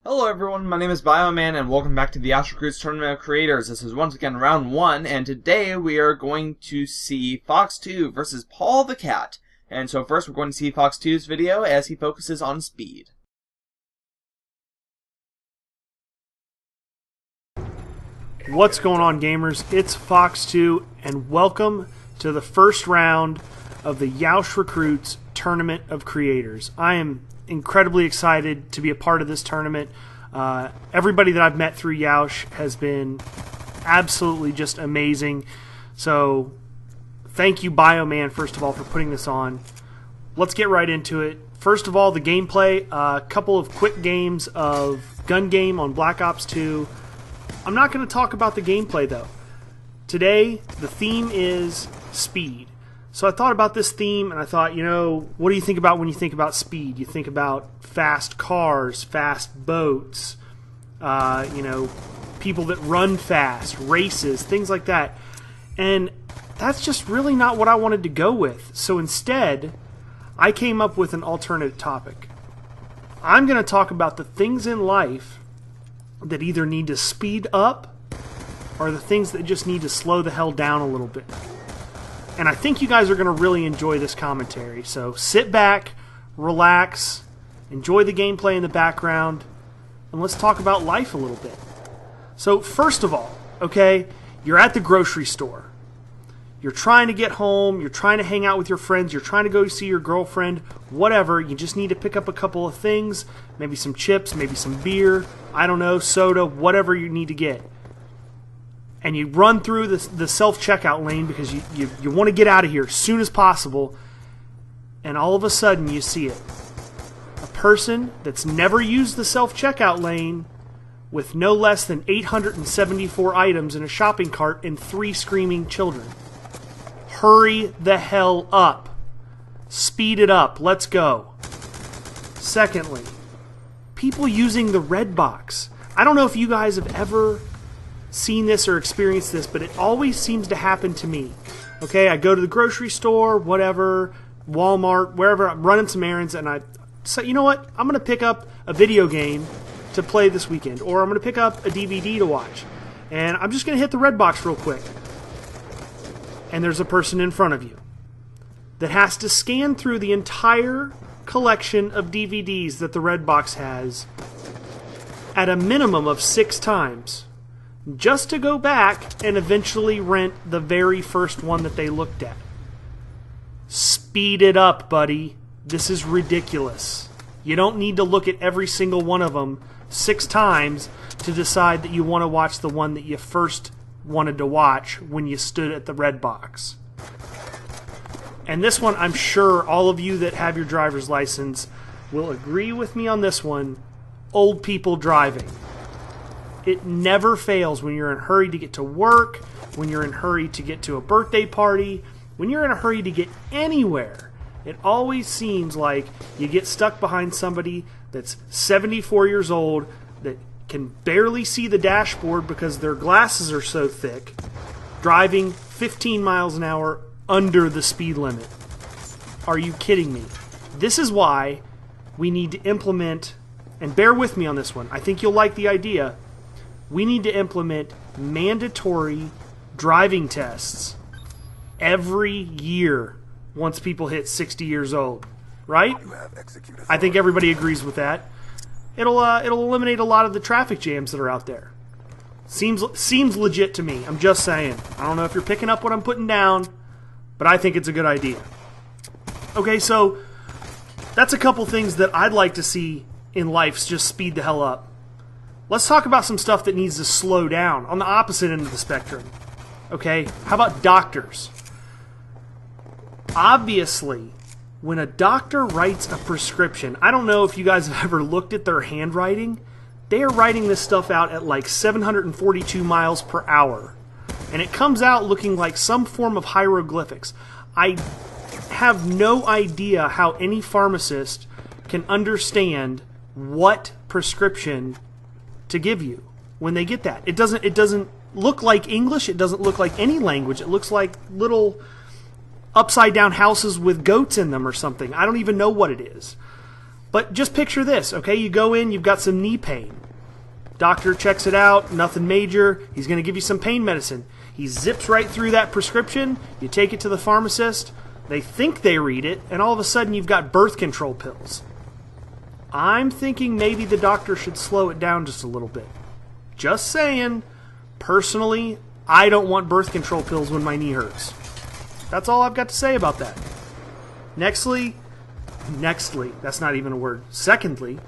Hello everyone, my name is Bioman and welcome back to the Yeousch Recruits Tournament of Creators. This is once again round 1 and today we are going to see Phoxxtwo versus PaulTheCat. And so first we're going to see Phoxxtwo's video as he focuses on speed. What's going on, gamers? It's Phoxxtwo and welcome to the first round of the Yeousch Recruits Tournament of Creators. I am incredibly excited to be a part of this tournament. Everybody that I've met through Yeousch has been absolutely just amazing. So thank you, Bioman, first of all, for putting this on. Let's get right into it. First of all, the gameplay. A couple of quick games of gun game on Black Ops 2. I'm not going to talk about the gameplay, though. Today, the theme is speed. So I thought about this theme, and I thought, you know, what do you think about when you think about speed? You think about fast cars, fast boats, you know, people that run fast, races, things like that. And that's just really not what I wanted to go with. So instead, I came up with an alternate topic. I'm going to talk about the things in life that either need to speed up or the things that just need to slow the hell down a little bit. And I think you guys are going to really enjoy this commentary. So sit back, relax, enjoy the gameplay in the background, and let's talk about life a little bit. So first of all, okay, you're at the grocery store. You're trying to get home, you're trying to hang out with your friends, you're trying to go see your girlfriend, whatever. You just need to pick up a couple of things, maybe some chips, maybe some beer, I don't know, soda, whatever you need to get. And you run through the self-checkout lane because you want to get out of here as soon as possible, and all of a sudden you see it. A person that's never used the self-checkout lane with no less than 874 items in a shopping cart and 3 screaming children. Hurry the hell up. Speed it up. Let's go. Secondly, people using the red box. I don't know if you guys have ever seen this or experienced this, but it always seems to happen to me. Okay, I go to the grocery store, whatever, Walmart, wherever, I'm running some errands, and I say, you know what, I'm going to pick up a video game to play this weekend, or I'm going to pick up a DVD to watch, and I'm just going to hit the red box real quick. And there's a person in front of you that has to scan through the entire collection of DVDs that the red box has at a minimum of 6 times. Just to go back and eventually rent the very first one that they looked at. Speed it up, buddy. This is ridiculous. You don't need to look at every single one of them 6 times to decide that you want to watch the one that you first wanted to watch when you stood at the red box. And this one, I'm sure all of you that have your driver's license will agree with me on this one. Old people driving. It never fails when you're in a hurry to get to work, when you're in a hurry to get to a birthday party, when you're in a hurry to get anywhere. It always seems like you get stuck behind somebody that's 74 years old, that can barely see the dashboard because their glasses are so thick, driving 15 miles an hour under the speed limit. Are you kidding me? This is why we need to implement, and bear with me on this one, I think you'll like the idea. We need to implement mandatory driving tests every year once people hit 60 years old, right? I think everybody agrees with that. It'll eliminate a lot of the traffic jams that are out there. Seems legit to me. I'm just saying. I don't know if you're picking up what I'm putting down, but I think it's a good idea. Okay, so that's a couple things that I'd like to see in life, just speed the hell up. Let's talk about some stuff that needs to slow down on the opposite end of the spectrum. Okay? How about doctors? Obviously, when a doctor writes a prescription, I don't know if you guys have ever looked at their handwriting. They are writing this stuff out at like 742 miles per hour. And it comes out looking like some form of hieroglyphics. I have no idea how any pharmacist can understand what prescription to give you when they get that. It doesn't look like English, it doesn't look like any language. It looks like little upside down houses with goats in them or something. I don't even know what it is. But just picture this, okay? You go in, you've got some knee pain. Doctor checks it out, nothing major. He's going to give you some pain medicine. He zips right through that prescription. You take it to the pharmacist. They think they read it, and all of a sudden you've got birth control pills. I'm thinking maybe the doctor should slow it down just a little bit. Just saying. Personally, I don't want birth control pills when my knee hurts. That's all I've got to say about that. Nextly, that's not even a word. Secondly,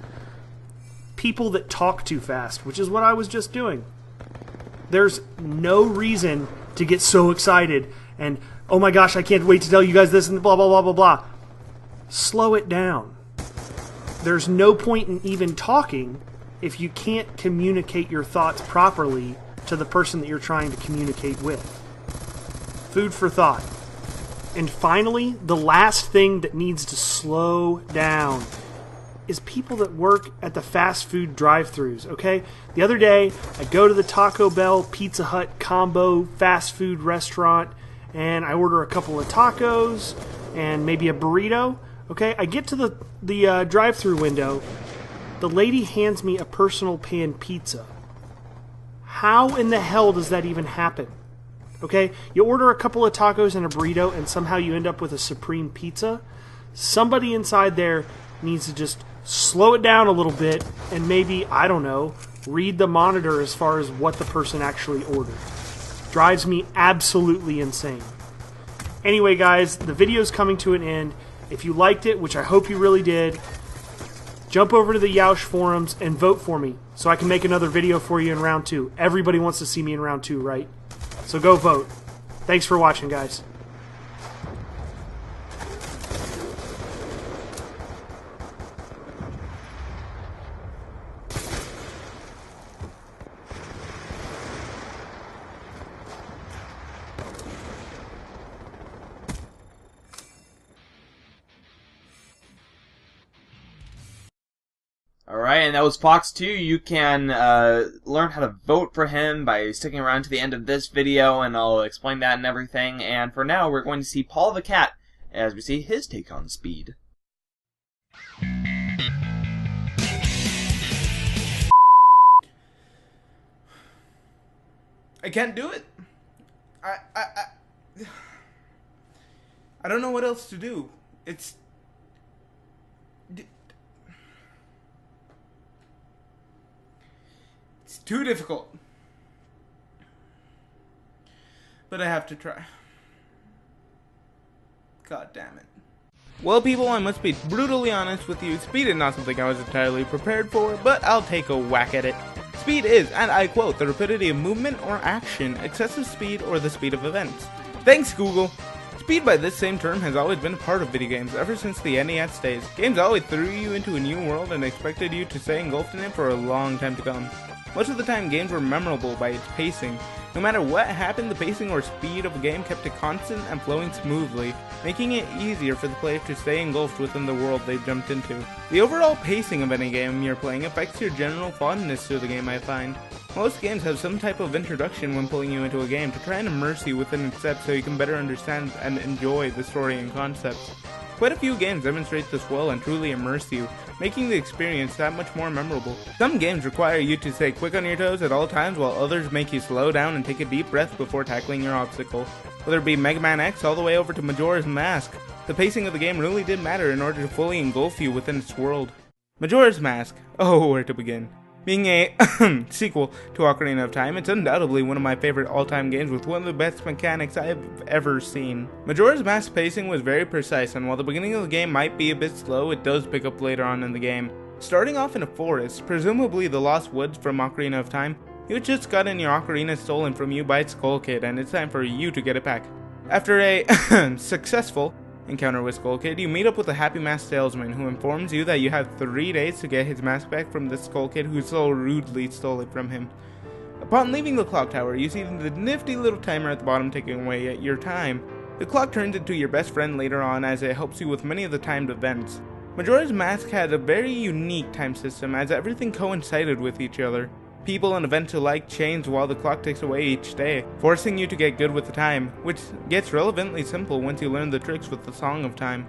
people that talk too fast, which is what I was just doing. There's no reason to get so excited and, oh my gosh, I can't wait to tell you guys this and blah, blah, blah, blah, blah. Slow it down. There's no point in even talking if you can't communicate your thoughts properly to the person that you're trying to communicate with. Food for thought. And finally, the last thing that needs to slow down is people that work at the fast food drive-thrus, okay? The other day, I go to the Taco Bell Pizza Hut combo fast food restaurant, and I order a couple of tacos and maybe a burrito, okay? I get to the drive-thru window. The lady hands me a personal pan pizza. How in the hell does that even happen? Okay, you order a couple of tacos and a burrito and somehow you end up with a supreme pizza. Somebody inside there needs to just slow it down a little bit and maybe, I don't know, read the monitor as far as what the person actually ordered. Drives me absolutely insane. Anyway, guys, the video's coming to an end. If you liked it, which I hope you really did, jump over to the Yeousch forums and vote for me so I can make another video for you in round 2. Everybody wants to see me in round 2, right? So go vote. Thanks for watching, guys. Alright, and that was Phoxxtwo. You can learn how to vote for him by sticking around to the end of this video, and I'll explain that and everything. And for now, we're going to see PaulTheCat as we see his take on speed. I can't do it. I don't know what else to do. It's too difficult. But I have to try. God damn it. Well, people, I must be brutally honest with you. Speed is not something I was entirely prepared for, but I'll take a whack at it. Speed is, and I quote, the rapidity of movement or action, excessive speed, or the speed of events. Thanks, Google. Speed by this same term has always been a part of video games ever since the NES days. Games always threw you into a new world and expected you to stay engulfed in it for a long time to come. Most of the time, games were memorable by its pacing. No matter what happened, the pacing or speed of a game kept it constant and flowing smoothly, making it easier for the player to stay engulfed within the world they've jumped into. The overall pacing of any game you're playing affects your general fondness to the game, I find. Most games have some type of introduction when pulling you into a game to try and immerse you within its steps so you can better understand and enjoy the story and concepts. Quite a few games demonstrate this well and truly immerse you, making the experience that much more memorable. Some games require you to stay quick on your toes at all times, while others make you slow down and take a deep breath before tackling your obstacle. Whether it be Mega Man X all the way over to Majora's Mask, the pacing of the game really did matter in order to fully engulf you within its world. Majora's Mask. Oh, where to begin? Being a sequel to Ocarina of Time, it's undoubtedly one of my favorite all-time games with one of the best mechanics I have ever seen. Majora's Mask pacing was very precise, and while the beginning of the game might be a bit slow, it does pick up later on in the game. Starting off in a forest, presumably the Lost Woods from Ocarina of Time, you had just gotten your ocarina stolen from you by Skull Kid, and it's time for you to get it back. After a successful encounter with Skull Kid, you meet up with a happy mask salesman who informs you that you have 3 days to get his mask back from the Skull Kid who so rudely stole it from him. Upon leaving the clock tower, you see the nifty little timer at the bottom ticking away at your time. The clock turns into your best friend later on as it helps you with many of the timed events. Majora's Mask had a very unique time system as everything coincided with each other. People and events alike change while the clock ticks away each day, forcing you to get good with the time, which gets relevantly simple once you learn the tricks with the Song of Time.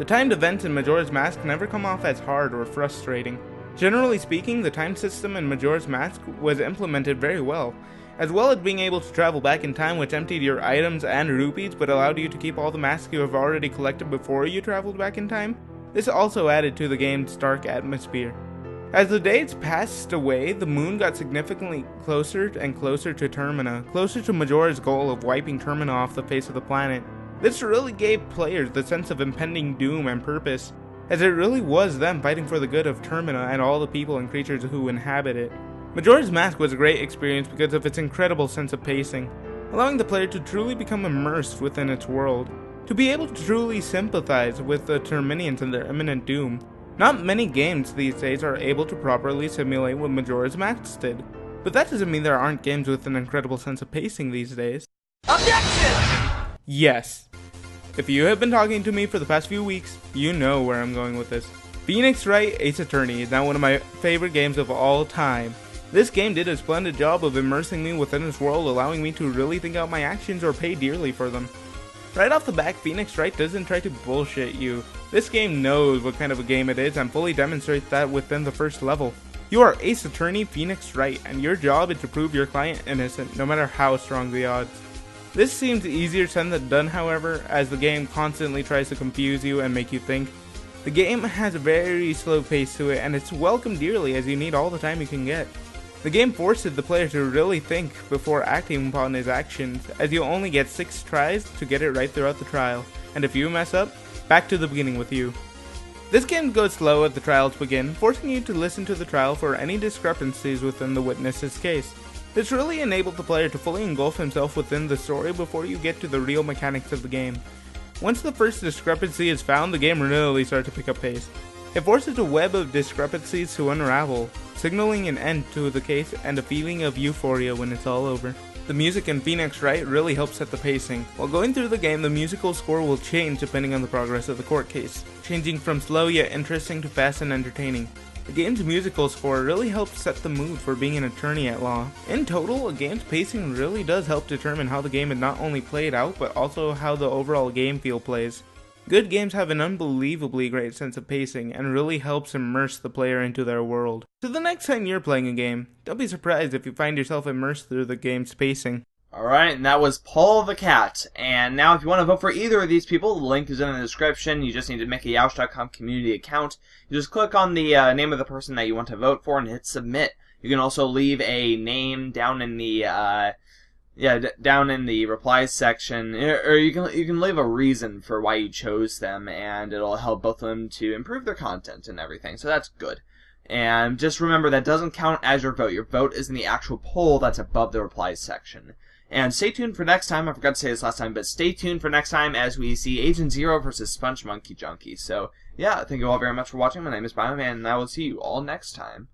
The timed events in Majora's Mask never come off as hard or frustrating. Generally speaking, the time system in Majora's Mask was implemented very well as being able to travel back in time, which emptied your items and rupees but allowed you to keep all the masks you have already collected before you traveled back in time. This also added to the game's dark atmosphere. As the days passed away, the moon got significantly closer and closer to Termina, closer to Majora's goal of wiping Termina off the face of the planet. This really gave players the sense of impending doom and purpose, as it really was them fighting for the good of Termina and all the people and creatures who inhabit it. Majora's Mask was a great experience because of its incredible sense of pacing, allowing the player to truly become immersed within its world, to be able to truly sympathize with the Terminians and their imminent doom. Not many games these days are able to properly simulate what Majora's Mask did, but that doesn't mean there aren't games with an incredible sense of pacing these days. Objection! Yes. If you have been talking to me for the past few weeks, you know where I'm going with this. Phoenix Wright Ace Attorney is now one of my favorite games of all time. This game did a splendid job of immersing me within its world, allowing me to really think out my actions or pay dearly for them. Right off the bat, Phoenix Wright doesn't try to bullshit you. This game knows what kind of a game it is and fully demonstrates that within the first level. You are Ace Attorney Phoenix Wright, and your job is to prove your client innocent, no matter how strong the odds. This seems easier said than done, however, as the game constantly tries to confuse you and make you think. The game has a very slow pace to it, and it's welcomed dearly as you need all the time you can get. The game forces the player to really think before acting upon his actions, as you only get 6 tries to get it right throughout the trial, and if you mess up, back to the beginning with you. This game goes slow as the trials begin, forcing you to listen to the trial for any discrepancies within the witness's case. This really enabled the player to fully engulf himself within the story before you get to the real mechanics of the game. Once the first discrepancy is found, the game really starts to pick up pace. It forces a web of discrepancies to unravel, signaling an end to the case and a feeling of euphoria when it's all over. The music in Phoenix Wright really helps set the pacing. While going through the game, the musical score will change depending on the progress of the court case, changing from slow yet interesting to fast and entertaining. The game's musical score really helps set the mood for being an attorney at law. In total, a game's pacing really does help determine how the game is not only played out, but also how the overall game feel plays. Good games have an unbelievably great sense of pacing and really helps immerse the player into their world. So the next time you're playing a game, don't be surprised if you find yourself immersed through the game's pacing. Alright, and that was PaulTheCat. And now if you want to vote for either of these people, the link is in the description. You just need to make a Yeousch.com community account. You just click on the name of the person that you want to vote for and hit submit. You can also leave a name down in the down in the replies section, or you can leave a reason for why you chose them, and it'll help both of them to improve their content and everything. So that's good. And just remember, that doesn't count as your vote. Your vote is in the actual poll that's above the replies section. And stay tuned for next time. I forgot to say this last time, but stay tuned for next time as we see Agent Zero versus Sponge Monkey Junkie. So yeah, thank you all very much for watching. My name is Bioman, and I will see you all next time.